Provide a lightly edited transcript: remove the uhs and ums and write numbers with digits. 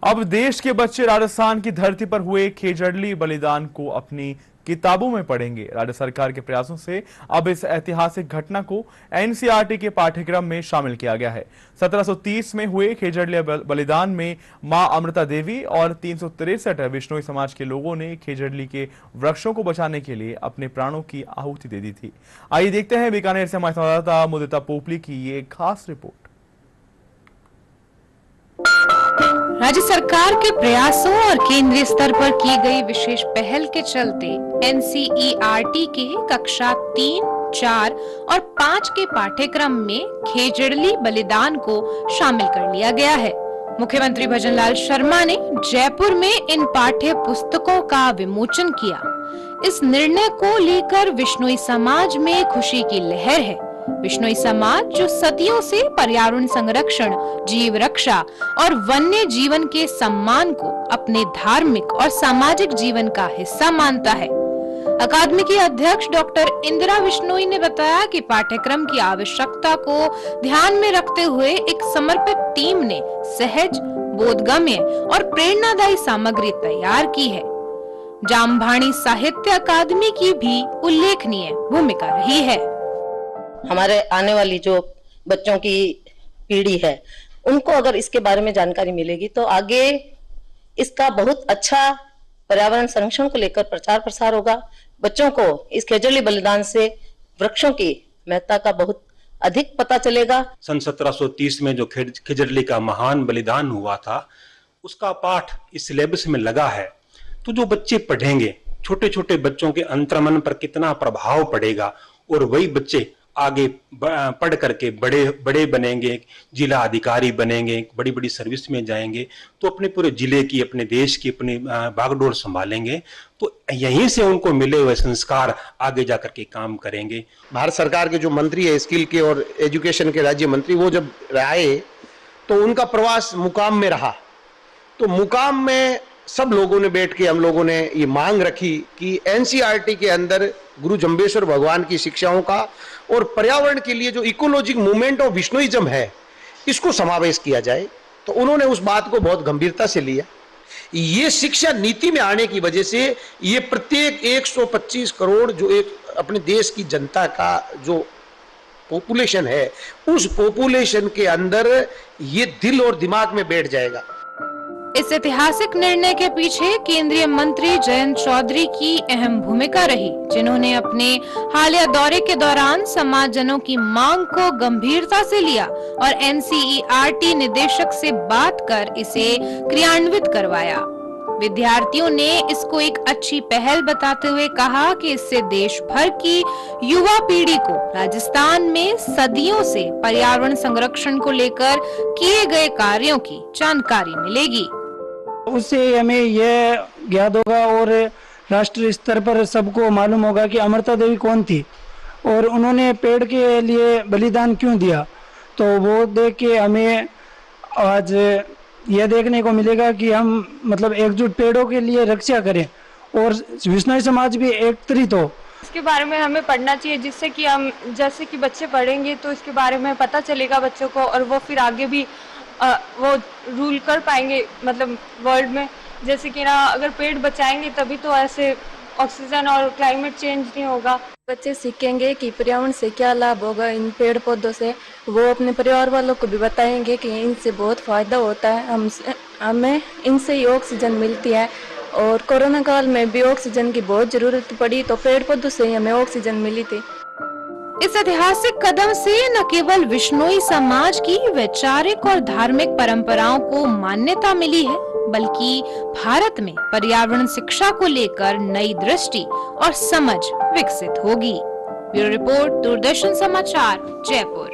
अब देश के बच्चे राजस्थान की धरती पर हुए खेजड़ली बलिदान को अपनी किताबों में पढ़ेंगे। राज्य सरकार के प्रयासों से अब इस ऐतिहासिक घटना को एनसीईआरटी के पाठ्यक्रम में शामिल किया गया है। 1730 में हुए खेजड़ली बलिदान में मां अमृता देवी और 363 विश्नोई समाज के लोगों ने खेजड़ली के वृक्षों को बचाने के लिए अपने प्राणों की आहुति दे दी थी। आइए देखते हैं बीकानेर से हमारे संवाददाता मुदिता पोपली की ये खास रिपोर्ट। राज्य सरकार के प्रयासों और केंद्रीय स्तर पर की गई विशेष पहल के चलते एनसीईआरटी के कक्षा 3, 4 और 5 के पाठ्यक्रम में खेजड़ली बलिदान को शामिल कर लिया गया है। मुख्यमंत्री भजनलाल शर्मा ने जयपुर में इन पाठ्य पुस्तकों का विमोचन किया। इस निर्णय को लेकर विश्नोई समाज में खुशी की लहर है। विश्नोई समाज जो सदियों से पर्यावरण संरक्षण, जीव रक्षा और वन्य जीवन के सम्मान को अपने धार्मिक और सामाजिक जीवन का हिस्सा मानता है। अकादमी की अध्यक्ष डॉक्टर इंदिरा विश्नोई ने बताया कि पाठ्यक्रम की आवश्यकता को ध्यान में रखते हुए एक समर्पित टीम ने सहज, बोधगम्य और प्रेरणादायी सामग्री तैयार की है। जामभाणी साहित्य अकादमी की भी उल्लेखनीय भूमिका रही है। हमारे आने वाली जो बच्चों की पीढ़ी है उनको अगर इसके बारे में जानकारी मिलेगी तो आगे इसका बहुत अच्छा पर्यावरण संरक्षण को लेकर प्रचार प्रसार होगा। बच्चों को इस खेजड़ली बलिदान से वृक्षों की महत्ता का बहुत अधिक पता चलेगा। सन 1730 में जो खेजड़ली का महान बलिदान हुआ था उसका पाठ इस सिलेबस में लगा है, तो जो बच्चे पढ़ेंगे, छोटे छोटे बच्चों के अंतर्मन पर कितना प्रभाव पड़ेगा और वही बच्चे आगे पढ़ करके बड़े बनेंगे, जिला अधिकारी बनेंगे, बड़ी बड़ी सर्विस में जाएंगे, तो अपने पूरे जिले की, अपने देश की अपनी बागडोर संभालेंगे। तो यहीं से उनको मिले हुए संस्कार आगे जाकर के काम करेंगे। भारत सरकार के जो मंत्री है स्किल के और एजुकेशन के राज्य मंत्री, वो जब आए तो उनका प्रवास मुकाम में रहा। तो मुकाम में सब लोगों ने बैठ के हम लोगों ने ये मांग रखी कि एनसीईआरटी के अंदर गुरु जम्बेश्वर भगवान की शिक्षाओं का और पर्यावरण के लिए जो इकोलॉजिक मूवमेंट ऑफ विश्नोइज्म है इसको समावेश किया जाए। तो उन्होंने उस बात को बहुत गंभीरता से लिया। ये शिक्षा नीति में आने की वजह से ये प्रत्येक 125 करोड़ जो एक अपने देश की जनता का जो पॉपुलेशन है उस पॉपुलेशन के अंदर ये दिल और दिमाग में बैठ जाएगा। इस ऐतिहासिक निर्णय के पीछे केंद्रीय मंत्री जयंत चौधरी की अहम भूमिका रही, जिन्होंने अपने हालिया दौरे के दौरान समाजजनों की मांग को गंभीरता से लिया और एनसीईआरटी निदेशक से बात कर इसे क्रियान्वित करवाया। विद्यार्थियों ने इसको एक अच्छी पहल बताते हुए कहा कि इससे देश भर की युवा पीढ़ी को राजस्थान में सदियों से पर्यावरण संरक्षण को लेकर किए गए कार्यों की जानकारी मिलेगी। उससे हमें यह ज्ञात होगा और राष्ट्रीय स्तर पर सबको मालूम होगा कि अमृता देवी कौन थी और उन्होंने पेड़ के लिए बलिदान क्यों दिया। तो वो देख के हमें आज यह देखने को मिलेगा कि हम मतलब एकजुट पेड़ों के लिए रक्षा करें और विश्नोई समाज भी एकत्रित हो। इसके बारे में हमें पढ़ना चाहिए, जिससे कि हम जैसे कि बच्चे पढ़ेंगे तो इसके बारे में पता चलेगा बच्चों को और वो फिर आगे भी वो रूल कर पाएंगे मतलब वर्ल्ड में। जैसे कि ना अगर पेड़ बचाएंगे तभी तो ऐसे ऑक्सीजन और क्लाइमेट चेंज नहीं होगा। बच्चे सीखेंगे कि पर्यावरण से क्या लाभ होगा इन पेड़ पौधों से। वो अपने परिवार वालों को भी बताएंगे कि इनसे बहुत फायदा होता है, हमें इनसे ही ऑक्सीजन मिलती है और कोरोना काल में भी ऑक्सीजन की बहुत जरूरत पड़ी तो पेड़ पौधों से ही हमें ऑक्सीजन मिली थी। इस ऐतिहासिक कदम से न केवल विश्नोई समाज की वैचारिक और धार्मिक परंपराओं को मान्यता मिली है, बल्कि भारत में पर्यावरण शिक्षा को लेकर नई दृष्टि और समझ विकसित होगी। ब्यूरो रिपोर्ट, दूरदर्शन समाचार, जयपुर।